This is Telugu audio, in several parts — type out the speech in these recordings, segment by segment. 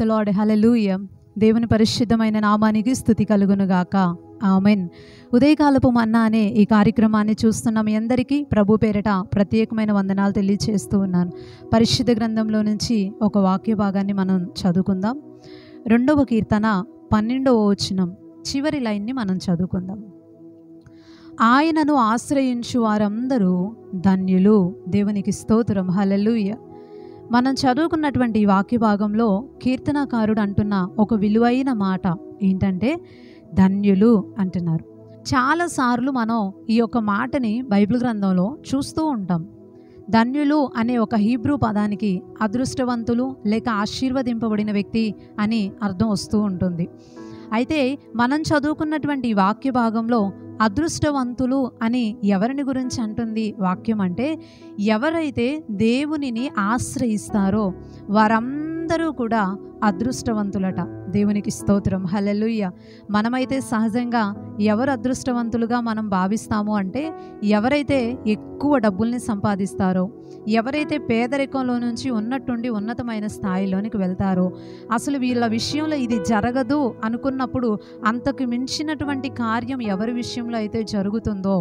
The lord. హల్లెలూయా. దేవుని పరిశుద్ధమైన నామానికి స్తుతి కలుగునుగాక. ఆమెన్. ఉదయకాలపు మన్నా అనే ఈ కార్యక్రమాన్ని చూస్తున్న మీ అందరికీ ప్రభు పేరిట ప్రత్యేకమైన వందనాలు తెలియజేస్తూ ఉన్నాను. పరిశుద్ధ గ్రంథంలో నుంచి ఒక వాక్య భాగాన్ని మనం చదువుకుందాం. 2వ కీర్తన 12వ వచనం చివరి లైన్ని మనం చదువుకుందాం. ఆయనను ఆశ్రయించు వారందరూ ధన్యులు. దేవునికి స్తోత్రం. హల్లెలూయా. మనం చదువుకున్నటువంటి ఈ వాక్య భాగంలో కీర్తనకారుడు అంటున్న ఒక విలువైన మాట ఏంటంటే ధన్యులు అంటున్నారు. చాలాసార్లు మనం ఈ యొక్క మాటని బైబిల్ గ్రంథంలో చూస్తూ ఉంటాం. ధన్యులు అనే ఒక హీబ్రూ పదానికి అదృష్టవంతులు లేక ఆశీర్వదింపబడిన వ్యక్తి అని అర్థం వస్తూ ఉంటుంది. అయితే మనం చదువుకున్నటువంటి ఈ వాక్య భాగంలో అదృష్టవంతులు అని ఎవరిని గురించి అంటుంది వాక్యం అంటే, ఎవరైతే దేవునిని ఆశ్రయిస్తారో వారందరూ కూడా అదృష్టవంతులట. దేవునికి స్తోత్రం. హల్లెలూయా. మనమైతే సహజంగా ఎవరు అదృష్టవంతులుగా మనం భావిస్తాము అంటే, ఎవరైతే ఎక్కువ డబ్బుల్ని సంపాదిస్తారో, ఎవరైతే పేదరికంలో నుంచి ఉన్నట్టుండి ఉన్నతమైన స్థాయిలోనికి వెళ్తారో, అసలు వీళ్ళ విషయంలో ఇది జరగదు అనుకున్నప్పుడు అంతకు మించినటువంటి కార్యం ఎవరి విషయంలో అయితే జరుగుతుందో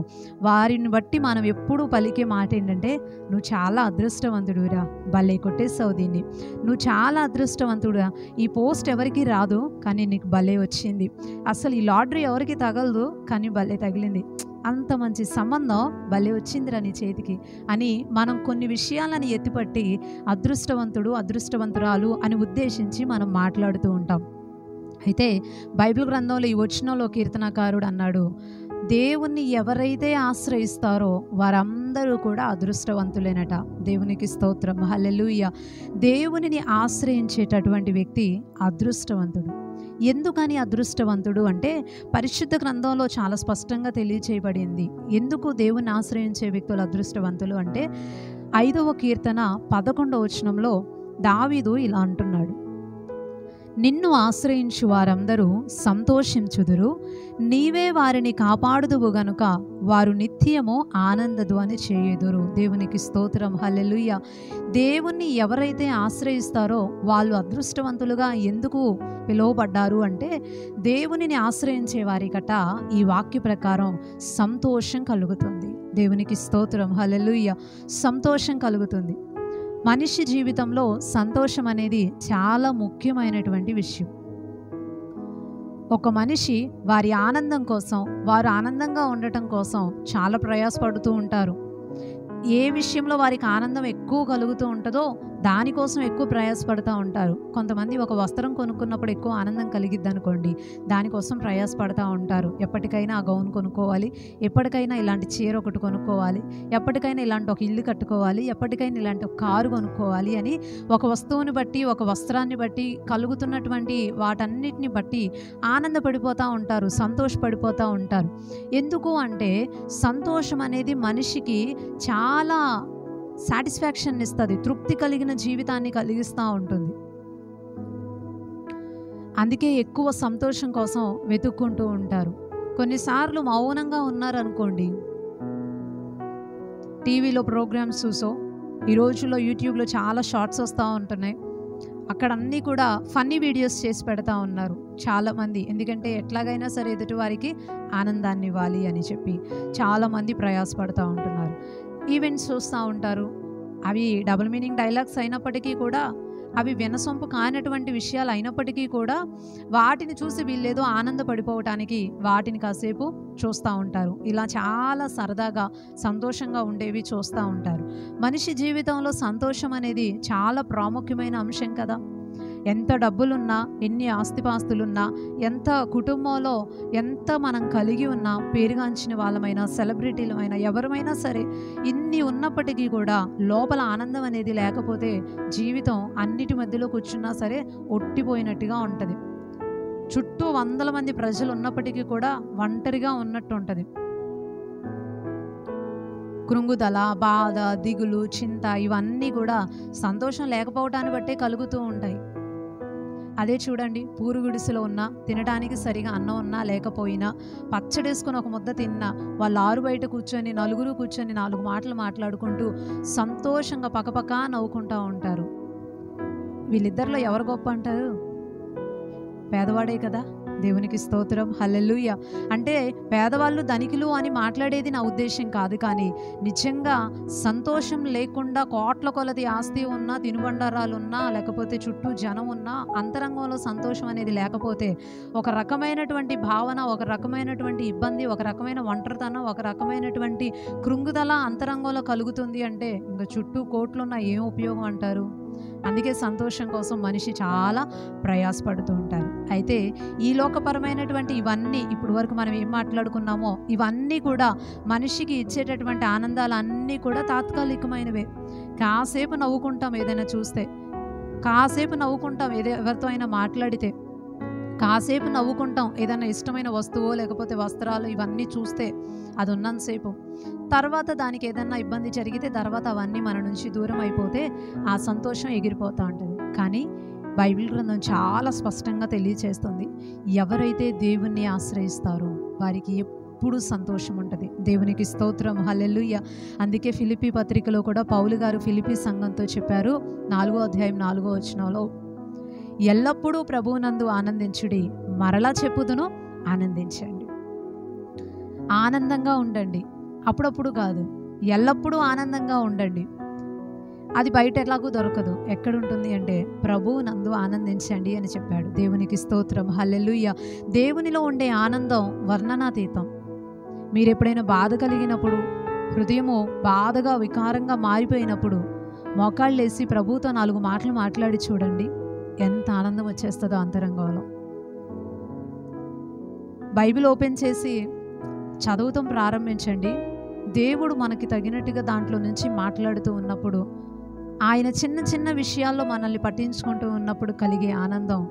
వారిని బట్టి మనం ఎప్పుడూ పలికే మాట ఏంటంటే, నువ్వు చాలా అదృష్టవంతుడురా, భలే కొట్టేసావు దీన్ని, నువ్వు చాలా అదృష్టవంతుడురా, ఈ పోస్ట్ ఎవరికి రాదు కానీ నీకు భలే వచ్చింది, అసలు ఈ లాటరీ ఎవరికి తగలదు కానీ భలే తగిలింది, అంత మంచి సంబంధం భలే వచ్చిందిరా నీ చేతికి అని మనం కొన్ని విషయాలను ఎత్తిపట్టి అదృష్టవంతుడు అదృష్టవంతురాలు అని ఉద్దేశించి మనం మాట్లాడుతూ ఉంటాం. అయితే బైబిల్ గ్రంథంలో ఈ వచనంలో కీర్తనకారుడు అన్నాడు, దేవుణ్ణి ఎవరైతే ఆశ్రయిస్తారో వారందరూ కూడా అదృష్టవంతులేనట. దేవునికి స్తోత్రం. హల్లెలూయా. దేవునిని ఆశ్రయించేటటువంటి వ్యక్తి అదృష్టవంతుడు. ఎందుకని అదృష్టవంతుడు అంటే, పరిశుద్ధ గ్రంథంలో చాలా స్పష్టంగా తెలియచేయబడింది ఎందుకు దేవుని ఆశ్రయించే వ్యక్తులు అదృష్టవంతులు అంటే, 5వ కీర్తన 11వ వచనంలో దావీదు ఇలా అంటున్నాడు, నిన్ను ఆశ్రయించు వారందరూ సంతోషించుదురు, నీవే వారిని కాపాడుదువు గనుక వారు నిత్యము ఆనందధ్వని చేయుదురు. దేవునికి స్తోత్రం. హల్లెలూయా. దేవుణ్ణి ఎవరైతే ఆశ్రయిస్తారో వాళ్ళు అదృష్టవంతులుగా ఎందుకు పిలువబడ్డారు అంటే, దేవునిని ఆశ్రయించే వారికట ఈ వాక్య ప్రకారం సంతోషం కలుగుతుంది. దేవునికి స్తోత్రం. హల్లెలూయా. సంతోషం కలుగుతుంది. మనిషి జీవితంలో సంతోషం అనేది చాలా ముఖ్యమైనటువంటి విషయం. ఒక మనిషి వారి ఆనందం కోసం, వారు ఆనందంగా ఉండటం కోసం చాలా ప్రయాసపడుతూ ఉంటారు. ఏ విషయంలో వారికి ఆనందం ఎక్కువ కలుగుతూ ఉంటుందో దానికోసం ఎక్కువ ప్రయాసపడుతూ ఉంటారు. కొంతమంది ఒక వస్త్రం కొనుక్కున్నప్పుడు ఎక్కువ ఆనందం కలిగిద్ది అనుకోండి, దానికోసం ప్రయాసపడుతూ ఉంటారు. ఎప్పటికైనా ఆ గౌన్ కొనుక్కోవాలి, ఎప్పటికైనా ఇలాంటి చీర ఒకటి కొనుక్కోవాలి, ఎప్పటికైనా ఇలాంటి ఒక ఇల్లు కట్టుకోవాలి, ఎప్పటికైనా ఇలాంటి ఒక కారు కొనుక్కోవాలి అని ఒక వస్తువుని బట్టి, ఒక వస్త్రాన్ని బట్టి, కలుగుతున్నటువంటి వాటన్నిటిని బట్టి ఆనందపడిపోతూ ఉంటారు, సంతోషపడిపోతూ ఉంటారు. ఎందుకు అంటే సంతోషం అనేది మనిషికి చాలా సాటిస్ఫాక్షన్ ఇస్తుంది, తృప్తి కలిగిన జీవితాన్ని కలిగిస్తూ ఉంటుంది. అందుకే ఎక్కువ సంతోషం కోసం వెతుక్కుంటూ ఉంటారు. కొన్నిసార్లు మౌనంగా ఉన్నారనుకోండి, టీవీలో ప్రోగ్రామ్స్ చూసో, ఈ రోజుల్లో యూట్యూబ్లో చాలా షార్ట్స్ వస్తూ ఉంటున్నాయి, అక్కడ అన్నీ కూడా ఫన్నీ వీడియోస్ చేసి పెడతా ఉన్నారు చాలామంది. ఎందుకంటే ఎట్లాగైనా సరే ఎదుటి వారికి ఆనందాన్ని ఇవ్వాలి అని చెప్పి చాలామంది ప్రయాసపడుతూ ఉంటున్నారు. ఈవెంట్స్ చూస్తూ ఉంటారు, అవి డబుల్ మీనింగ్ డైలాగ్స్ అయినప్పటికీ కూడా, అవి వినసొంపు కానటువంటి విషయాలు అయినప్పటికీ కూడా వాటిని చూసి వీళ్ళేదో ఆనందపడిపోవటానికి వాటిని కాసేపు చూస్తూ ఉంటారు. ఇలా చాలా సరదాగా సంతోషంగా ఉండేవి చూస్తూ ఉంటారు. మనిషి జీవితంలో సంతోషం అనేది చాలా ప్రాముఖ్యమైన అంశం కదా. ఎంత డబ్బులున్నా, ఎన్ని ఆస్తిపాస్తులున్నా, ఎంత కుటుంబంలో ఎంత మనం కలిగి ఉన్నా, పేరుగాంచిన వాళ్ళమైనా, సెలబ్రిటీలమైనా, ఎవరమైనా సరే, ఇన్ని ఉన్నప్పటికీ కూడా లోపల ఆనందం అనేది లేకపోతే జీవితం అన్నిటి మధ్యలో కూర్చున్నా సరే ఒట్టిపోయినట్టుగా ఉంటుంది. చుట్టూ వందల మంది ప్రజలు ఉన్నప్పటికీ కూడా ఒంటరిగా ఉన్నట్టు ఉంటుంది. కృంగుదల, బాధ, దిగులు, చింత ఇవన్నీ కూడా సంతోషం లేకపోవటాన్ని బట్టే కలుగుతూ ఉంటాయి. అదే చూడండి, పూరు గుడిసెలో ఉన్నా, తినడానికి సరిగా అన్నం ఉన్నా లేకపోయినా, పచ్చడేసుకొని ఒక ముద్ద తిన్నా, వాళ్ళు ఆరు బయట కూర్చొని నలుగురు కూర్చొని 4 మాటలు మాట్లాడుకుంటూ సంతోషంగా పకపకా నవ్వుకుంటూ ఉంటారు. వీళ్ళిద్దరిలో ఎవరు గొప్ప అంటారు? పేదవాడే కదా. దేవునికి స్తోత్రం, హల్లెలూయా. అంటే పేదవాళ్ళు ధనికులు అని మాట్లాడేది నా ఉద్దేశం కాదు, కానీ నిజంగా సంతోషం లేకుండా కోట్ల కొలది ఆస్తి ఉన్నా, తినుబండారాలు ఉన్నా, లేకపోతే చుట్టూ జనం ఉన్నా, అంతరంగంలో సంతోషం అనేది లేకపోతే ఒక రకమైనటువంటి భావన, ఒక రకమైనటువంటి ఇబ్బంది, ఒక రకమైన ఒంటరితనం, ఒక రకమైనటువంటి కృంగుదల అంతరంగంలో కలుగుతుంది. అంటే ఇంకా చుట్టూ కోట్లున్నా ఏం ఉపయోగం అంటారు? అందుకే సంతోషం కోసం మనిషి చాలా ప్రయాసపడుతూ ఉంటారు. అయితే ఈ లోకపరమైనటువంటి ఇవన్నీ ఇప్పుడు వరకు మనం ఏం మాట్లాడుకున్నామో ఇవన్నీ కూడా మనిషికి ఇచ్చేటటువంటి ఆనందాలన్నీ కూడా తాత్కాలికమైనవే. కాసేపు నవ్వుకుంటాం ఏదైనా చూస్తే, కాసేపు నవ్వుకుంటాం ఎవరితో అయినా మాట్లాడితే, కాసేపు నవ్వుకుంటాం ఏదైనా ఇష్టమైన వస్తువో లేకపోతే వస్త్రాలు ఇవన్నీ చూస్తే, అది ఉన్నంతసేపు. తర్వాత దానికి ఏదైనా ఇబ్బంది జరిగితే తర్వాత అవన్నీ మన నుంచి దూరం అయిపోతే ఆ సంతోషం ఎగిరిపోతూ ఉంటుంది. కానీ బైబిల్ గ్రంథం చాలా స్పష్టంగా తెలియచేస్తుంది, ఎవరైతే దేవుణ్ణి ఆశ్రయిస్తారో వారికి ఎప్పుడు సంతోషం ఉంటుంది. దేవునికి స్తోత్రం, హల్లెలూయా. అందుకే ఫిలిప్పీ పత్రికలో కూడా పౌలు గారు ఫిలిప్పీ సంఘంతో చెప్పారు, 4వ అధ్యాయం 4వ వచనంలో, ఎల్లప్పుడూ ప్రభువునందు ఆనందించుడి, మరలా చెప్పుదును ఆనందించండి. ఆనందంగా ఉండండి, అప్పుడప్పుడు కాదు, ఎల్లప్పుడూ ఆనందంగా ఉండండి. అది బయట ఎలాగూ దొరకదు. ఎక్కడుంటుంది అంటే ప్రభువునందు ఆనందించండి అని చెప్పాడు. దేవునికి స్తోత్రం, హల్లెలూయా. దేవునిలో ఉండే ఆనందం వర్ణనాతీతం. మీరు ఎప్పుడైనా బాధ కలిగినప్పుడు, హృదయము బాధగా వికారంగా మారిపోయినప్పుడు మోకాళ్ళేసి ప్రభువుతో 4 మాటలు మాట్లాడి చూడండి, ఎంత ఆనందం వచ్చేస్తుందో అంతరంగంలో. బైబిల్ ఓపెన్ చేసి చదవటం ప్రారంభించండి. దేవుడు మనకి తగినట్టుగా దాంట్లో నుంచి మాట్లాడుతూ ఉన్నప్పుడు, ఆయన చిన్న చిన్న విషయాల్లో మనల్ని పట్టించుకుంటూ ఉన్నప్పుడు కలిగే ఆనందం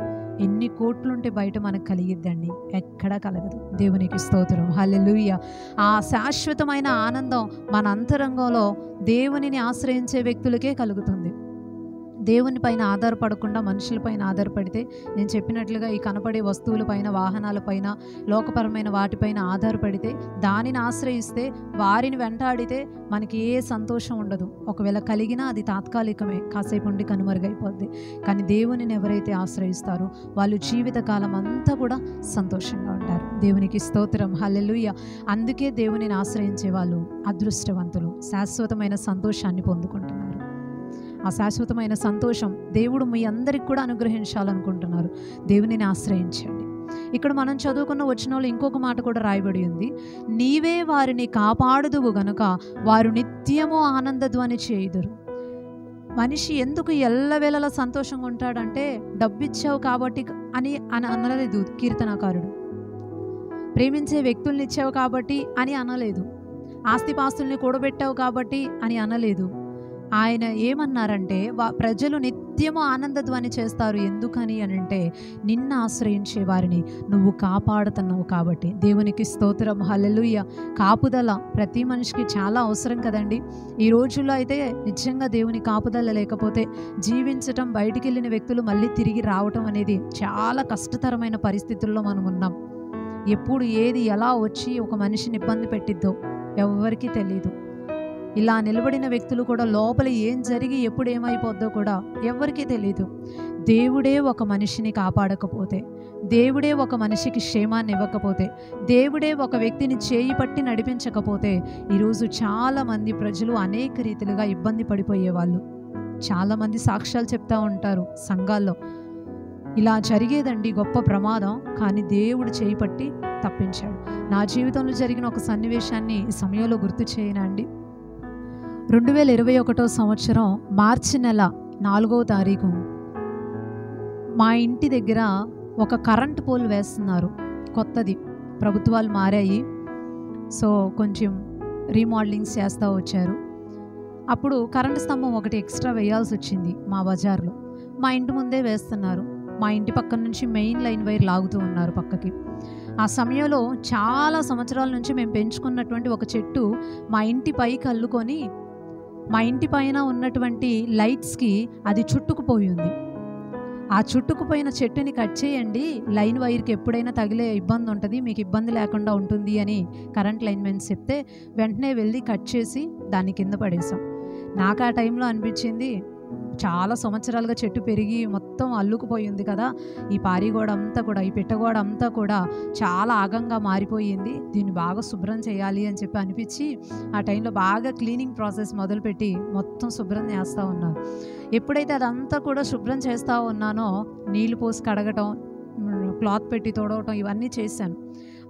ఎన్ని కోట్లుంటే బయట మనకు కలిగిద్దండి, ఎక్కడా కలగదు. దేవునికి స్తోత్రం, హల్లెలూయా. ఆ శాశ్వతమైన ఆనందం మన అంతరంగంలో దేవునిని ఆశ్రయించే వ్యక్తులకే కలుగుతుంది. దేవుని పైన ఆధారపడకుండా మనుషులపైన ఆధారపడితే, నేను చెప్పినట్లుగా ఈ కనపడే వస్తువులపైన, వాహనాలపైన, లోకపరమైన వాటిపైన ఆధారపడితే, దానిని ఆశ్రయిస్తే, వారిని వెంటాడితే మనకి ఏ సంతోషం ఉండదు. ఒకవేళ కలిగినా అది తాత్కాలికమే, కాసేపు ఉండి కనుమరుగైపోద్ది. కానీ దేవునిని ఎవరైతే ఆశ్రయిస్తారో వాళ్ళు జీవితకాలం అంతా కూడా సంతోషంగా ఉంటారు. దేవునికి స్తోత్రం, హల్లెలూయా. అందుకే దేవునిని ఆశ్రయించే వాళ్ళు అదృష్టవంతులు, శాశ్వతమైన సంతోషాన్ని పొందుకుంటున్నారు. ఆ శాశ్వతమైన సంతోషం దేవుడు మీ అందరికి కూడా అనుగ్రహించాలనుకుంటున్నారు. దేవునిని ఆశ్రయించండి. ఇక్కడ మనం చదువుకున్న వచనంలో ఇంకొక మాట కూడా రాయబడి ఉంది, నీవే వారిని కాపాడుదువు గనుక వారు నిత్యము ఆనందధ్వని చేయుదురు. మనిషి ఎందుకు ఎల్లవేళలా సంతోషంగా ఉంటాడంటే, డబ్బిచ్చావు కాబట్టి అని అనలేదు కీర్తనకారుడు. ప్రేమించే వ్యక్తుల్ని ఇచ్చావు కాబట్టి అని అనలేదు. ఆస్తిపాస్తుల్ని కూడబెట్టావు కాబట్టి అని అనలేదు. ఆయన ఏమన్నారంటే, ప్రజలు నిత్యము ఆనందధ్వని చేస్తారు. ఎందుకని అనంటే, నిన్ను ఆశ్రయించే వారిని నువ్వు కాపాడుతున్నావు కాబట్టి. దేవునికి స్తోత్రం, హల్లెలూయా. కాపుదల ప్రతి మనిషికి చాలా అవసరం కదండి. ఈ రోజుల్లో అయితే నిజంగా దేవుని కాపుదల లేకపోతే జీవించటం, బయటికి వెళ్ళిన వ్యక్తులు మళ్ళీ తిరిగి రావటం అనేది చాలా కష్టతరమైన పరిస్థితుల్లో మనం ఉన్నాం. ఎప్పుడు ఏది ఎలా వచ్చి ఒక మనిషిని ఇబ్బంది పెట్టిద్దో ఎవరికీ తెలియదు. ఇలా నిలబడిన వ్యక్తులు కూడా లోపల ఏం జరిగి ఎప్పుడు ఏమైపోద్దో కూడా ఎవరికీ తెలీదు. దేవుడే ఒక మనిషిని కాపాడకపోతే, దేవుడే ఒక మనిషికి క్షేమాన్ని ఇవ్వకపోతే, దేవుడే ఒక వ్యక్తిని చేయి పట్టి నడిపించకపోతే ఈరోజు చాలామంది ప్రజలు అనేక రీతిలుగా ఇబ్బంది పడిపోయేవాళ్ళు. చాలామంది సాక్ష్యాలు చెప్తూ ఉంటారు సంఘాల్లో, ఇలా జరిగేదండి గొప్ప ప్రమాదం, కానీ దేవుడు చేయి పట్టి తప్పించాడు. నా జీవితంలో జరిగిన ఒక సన్నివేశాన్ని ఈ సమయంలో గుర్తు చేయనండి. 2021 సంవత్సరం మార్చి నెల 4వ తారీఖు మా ఇంటి దగ్గర ఒక కరెంట్ పోల్ వేస్తున్నారు. కొత్తది, ప్రభుత్వాలు మారాయి. సో కొంచెం రీమోడలింగ్స్ చేస్తూ వచ్చారు. అప్పుడు కరెంటు స్తంభం ఒకటి ఎక్స్ట్రా వేయాల్సి వచ్చింది మా బజార్లో. మా ఇంటి ముందే వేస్తున్నారు. మా ఇంటి పక్కన నుంచి మెయిన్ లైన్ వైర్ లాగుతూ ఉన్నారు పక్కకి. ఆ సమయంలో చాలా సంవత్సరాల నుంచి మేము పెంచుకున్నటువంటి ఒక చెట్టు మా ఇంటి పైకి అల్లుకొని, మా ఇంటి పైన ఉన్నటువంటి లైట్స్కి అది చుట్టుకుపోయి ఉంది. ఆ చుట్టుకుపోయిన చెట్టుని కట్ చేయండి, లైన్ వైర్కి ఎప్పుడైనా తగిలే ఇబ్బంది ఉంటుంది, మీకు ఇబ్బంది లేకుండా ఉంటుంది అని కరెంట్ లైన్మెన్స్ చెప్తే వెంటనే వెళ్ళి కట్ చేసి దాన్ని కింద పడేసాం. నాకు ఆ టైంలో అనిపించింది, చాలా సంవత్సరాలుగా చెట్టు పెరిగి మొత్తం అల్లుకుపోయింది కదా, ఈ పారిగోడ అంతా కూడా, ఈ పిట్టగోడ అంతా కూడా చాలా ఆగంగా మారిపోయింది, దీన్ని బాగా శుభ్రం చేయాలి అని చెప్పి అనిపించి ఆ టైంలో బాగా క్లీనింగ్ ప్రాసెస్ మొదలుపెట్టి మొత్తం శుభ్రం చేస్తూ ఉన్నాను. ఎప్పుడైతే అదంతా కూడా శుభ్రం చేస్తూ ఉన్నానో నీళ్ళు పోసి కడగటం, క్లాత్ పెట్టి తొడవటం ఇవన్నీ చేశాను.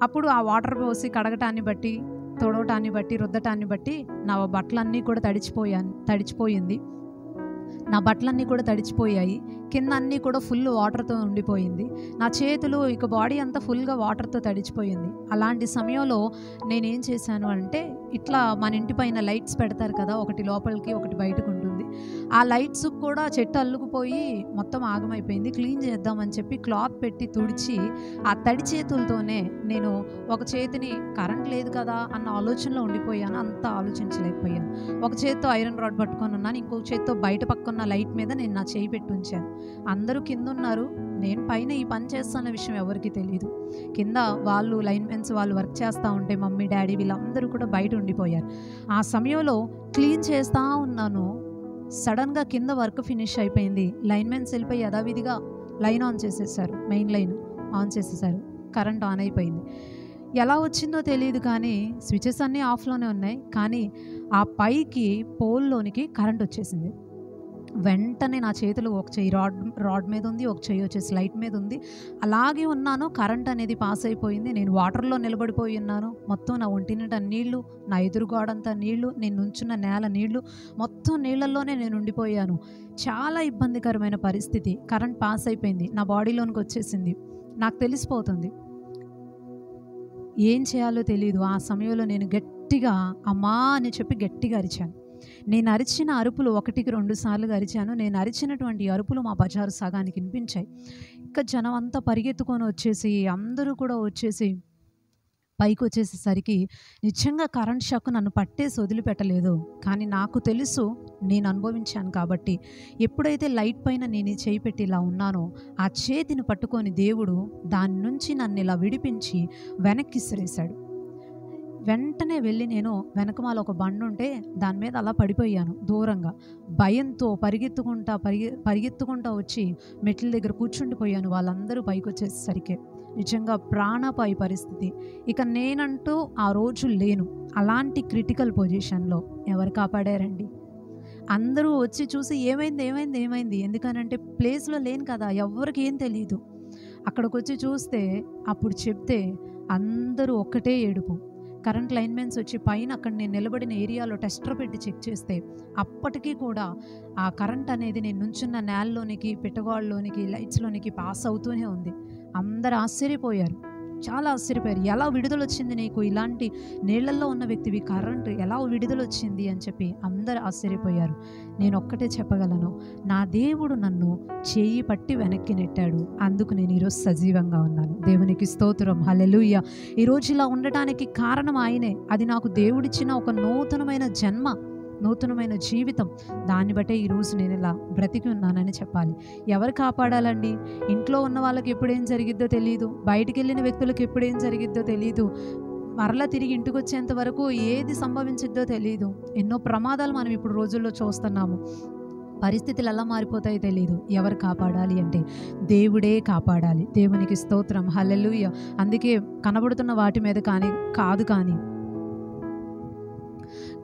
అప్పుడు ఆ వాటర్ పోసి కడగటాన్ని బట్టి, తొడవటాన్ని బట్టి, రుద్దటాన్ని బట్టి నా బట్టలన్నీ కూడా తడిచిపోయింది. నా బట్టలన్నీ కూడా తడిచిపోయాయి. కింద అన్నీ కూడా ఫుల్ వాటర్తో ఉండిపోయింది. నా చేతులు ఇక బాడీ అంతా ఫుల్గా వాటర్తో తడిచిపోయింది. అలాంటి సమయంలో నేనేం చేశాను అంటే, ఇట్లా మన ఇంటి పైన లైట్స్ పెడతారు కదా, ఒకటి లోపలికి ఒకటి బయటకు ఉంటుంది. ఆ లైట్స్ కూడా చెట్టు అల్లుకుపోయి మొత్తం ఆగమైపోయింది. క్లీన్ చేద్దామని చెప్పి క్లాత్ పెట్టి తుడిచి ఆ తడి చేతులతోనే నేను ఒక చేతిని, కరెంట్ లేదు కదా అన్న ఆలోచనలో ఉండిపోయాను, అంత ఆలోచించలేకపోయాను. ఒక చేత్తో ఐరన్ రాడ్ పట్టుకొని ఉన్నాను, ఇంకొక చేత్తో బయట పక్కన లైట్ మీద నేను నా చేయి పెట్టి ఉంచాను. అందరూ కింద ఉన్నారు, నేను పైన ఈ పని చేస్తున్న విషయం ఎవరికి తెలియదు. కింద వాళ్ళు లైన్మెన్స్ వాళ్ళు వర్క్ చేస్తూ ఉంటే మమ్మీ డాడీ వీళ్ళందరూ కూడా బయట ఉండిపోయారు. ఆ సమయంలో క్లీన్ చేస్తూ ఉన్నాను. సడన్గా కింద వర్క్ ఫినిష్ అయిపోయింది. లైన్మెన్స్ వెళ్ళిపోయి యథావిధిగా లైన్ ఆన్ చేసేసారు, మెయిన్ లైన్ ఆన్ చేసేసారు, కరెంట్ ఆన్ అయిపోయింది. ఎలా వచ్చిందో తెలియదు కానీ స్విచెస్ అన్నీ ఆఫ్లోనే ఉన్నాయి, కానీ ఆ పైకి పోల్లోనికి కరెంట్ వచ్చేసింది. వెంటనే నా చేతులు ఒక చెయ్యి రాడ్ మీద ఉంది, ఒక చెయ్యి వచ్చేసి లైట్ మీద ఉంది. అలాగే ఉన్నాను, కరెంట్ అనేది పాస్ అయిపోయింది. నేను వాటర్లో నిలబడిపోయి ఉన్నాను. మొత్తం నా ఒంటి నిండా నీళ్లు, నా ఎదురుగోడంతా నీళ్లు, నేను నుంచున్న నేల నీళ్లు, మొత్తం నీళ్లలోనే నేను ఉండిపోయాను. చాలా ఇబ్బందికరమైన పరిస్థితి. కరెంట్ పాస్ అయిపోయింది, నా బాడీలోనికి వచ్చేసింది. నాకు తెలిసిపోతుంది, ఏం చేయాలో తెలియదు. ఆ సమయంలో నేను గట్టిగా అమ్మా అని చెప్పి గట్టిగా అరిచాను. నేను అరిచిన అరుపులు 1-2 సార్లుగా అరిచాను. నేను అరిచినటువంటి అరుపులు మా బజారు సగానికి వినిపించాయి. ఇంకా జనం అంతా పరిగెత్తుకొని వచ్చేసి, అందరూ కూడా వచ్చేసి పైకి వచ్చేసేసరికి నిజంగా కరెంట్ షాక్ నన్ను పట్టేసి వదిలిపెట్టలేదు. కానీ నాకు తెలుసు, నేను అనుభవించాను కాబట్టి, ఎప్పుడైతే లైట్ పైన నేను చేయి పెట్టి ఇలా ఉన్నానో, ఆ చేతిని పట్టుకొని దేవుడు దాని నుంచి నన్ను ఇలా విడిపించి వెనక్కి ఇసిరేశాడు. వెంటనే వెళ్ళి నేను వెనకమాల ఒక బండి ఉంటే దాని మీద అలా పడిపోయాను దూరంగా. భయంతో పరిగెత్తుకుంటా వచ్చి మెట్ల దగ్గర కూర్చుండిపోయాను. వాళ్ళందరూ పైకి వచ్చేసరికి నిజంగా ప్రాణాపాయ పరిస్థితి. ఇక నేనంటూ ఆ రోజు లేను. అలాంటి క్రిటికల్ పొజిషన్లో ఎవరు కాపాడారండి? అందరూ వచ్చి చూసి ఏమైంది, ఎందుకనంటే ప్లేస్లో లేను కదా, ఎవరికి ఏం తెలియదు. అక్కడికి వచ్చి చూస్తే అప్పుడు చెప్తే అందరూ ఒక్కటే ఏడుపు. కరెంట్ లైన్మెన్స్ వచ్చి పైన అక్కడ నేను నిలబడిన ఏరియాలో టెస్టర్ పెట్టి చెక్ చేస్తే అప్పటికీ కూడా ఆ కరెంట్ అనేది నేను నుంచున్న నేలలోనికి, పిట్టగోడలోనికి, లైట్స్లోనికి పాస్ అవుతూనే ఉంది. అందరు ఆశ్చర్యపోయారు, చాలా ఆశ్చర్యపోయారు. ఎలా విడుదల వచ్చింది నీకు, ఇలాంటి నీళ్లలో ఉన్న వ్యక్తివి కరెంటు ఎలా విడుదల వచ్చింది అని చెప్పి అందరు ఆశ్చర్యపోయారు. నేను ఒక్కటే చెప్పగలను, నా దేవుడు నన్ను చేయి పట్టి వెనక్కి నెట్టాడు. అందుకు నేను ఈరోజు సజీవంగా ఉన్నాను. దేవునికి స్తోత్రం, హల్లెలూయా. ఈరోజు ఇలా ఉండటానికి కారణం ఆయనే. అది నాకు దేవుడిచ్చిన ఒక నూతనమైన జన్మ, నూతనమైన జీవితం. దాన్ని బట్టే ఈరోజు నేను ఇలా బ్రతికి ఉన్నానని చెప్పాలి. ఎవరు కాపాడాలండి? ఇంట్లో ఉన్న వాళ్ళకి ఎప్పుడేం జరిగిద్దో తెలియదు, బయటికి వెళ్ళిన వ్యక్తులకు ఎప్పుడేం జరిగిద్దో తెలియదు, మరలా తిరిగి ఇంటికి వచ్చేంత వరకు ఏది సంభవించిద్దో తెలియదు. ఎన్నో ప్రమాదాలు మనం ఇప్పుడు రోజుల్లో చూస్తున్నాము. పరిస్థితులు ఎలా మారిపోతాయో తెలియదు. ఎవరు కాపాడాలి అంటే దేవుడే కాపాడాలి. దేవునికి స్తోత్రం, హల్లెలూయా. అందుకే కనబడుతున్న వాటి మీద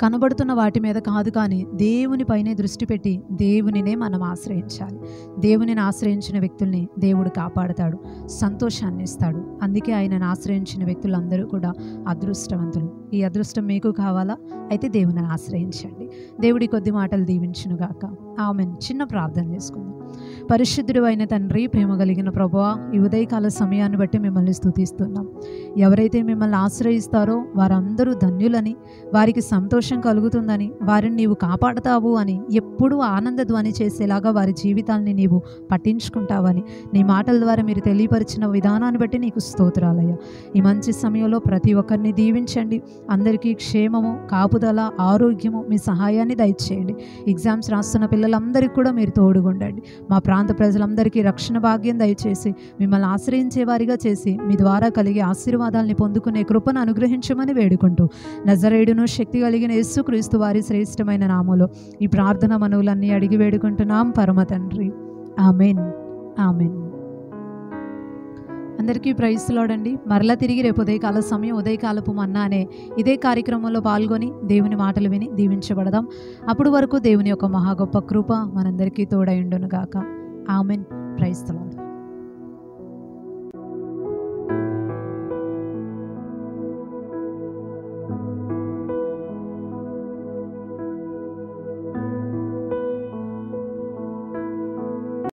కనబడుతున్న వాటి మీద కాదు కానీ దేవునిపైనే దృష్టి పెట్టి దేవునినే మనం ఆశ్రయించాలి. దేవునిని ఆశ్రయించిన వ్యక్తుల్ని దేవుడు కాపాడుతాడు, సంతోషాన్ని ఇస్తాడు. అందుకే ఆయనను ఆశ్రయించిన వ్యక్తులందరూ కూడా అదృష్టవంతులు. ఈ అదృష్టం మీకు కావాలా? అయితే దేవునిని ఆశ్రయించండి. దేవుడి కొద్ది మాటలు దీవించునుగాక. ఆమెన్. చిన్న ప్రార్థన చేసుకుందాం. పరిశుద్ధుడు అయిన తండ్రి, ప్రేమ కలిగిన ప్రభువా, ఈ ఉదయకాల సమయాన్ని బట్టి మిమ్మల్ని స్తుతిస్తున్నాం. ఎవరైతే మిమ్మల్ని ఆశ్రయిస్తారో వారందరూ ధన్యులని, వారికి సంతోషం కలుగుతుందని, వారిని నీవు కాపాడతావు అని, ఎప్పుడూ ఆనంద ధ్వని చేసేలాగా వారి జీవితాన్ని నీవు పట్టించుకుంటావని నీ మాటల ద్వారా మీరు తెలియపరిచిన విధానాన్ని బట్టి నీకు స్తోత్రాలయ్యా. ఈ మంచి సమయంలో ప్రతి ఒక్కరిని దీవించండి. అందరికీ క్షేమము, కాపుదల, ఆరోగ్యము, మీ సహాయాన్ని దయచేయండి. ఎగ్జామ్స్ రాస్తున్న పిల్లలందరికీ కూడా మీరు తోడుగుండండి. మా ప్రాంత ప్రజలందరికీ రక్షణ భాగ్యం దయచేసి మిమ్మల్ని ఆశ్రయించే వారిగా చేసి మీ ద్వారా కలిగే ఆశీర్వాదాలని పొందుకునే కృపను అనుగ్రహించమని వేడుకుంటూ నజరేయుడును శక్తి కలిగిన యేసుక్రీస్తు వారి శ్రేష్టమైన నామములో ఈ ప్రార్థన మనవులన్నీ అడిగి వేడుకుంటున్నాం పరమ తండ్రి. ఆమెన్. ఆమెన్. అందరికీ ప్రైజ్ లార్డ్ అండి. మరలా తిరిగి రేపు ఉదయకాల సమయం ఉదయకాలపు మన్నా అనే ఇదే కార్యక్రమంలో పాల్గొని దేవుని మాటలు విని దీవించబడదాం. అప్పుడు వరకు దేవుని యొక్క మహా గొప్ప కృప మనందరికీ తోడై ఉండును గాక. ఆమెన్. Praise lord.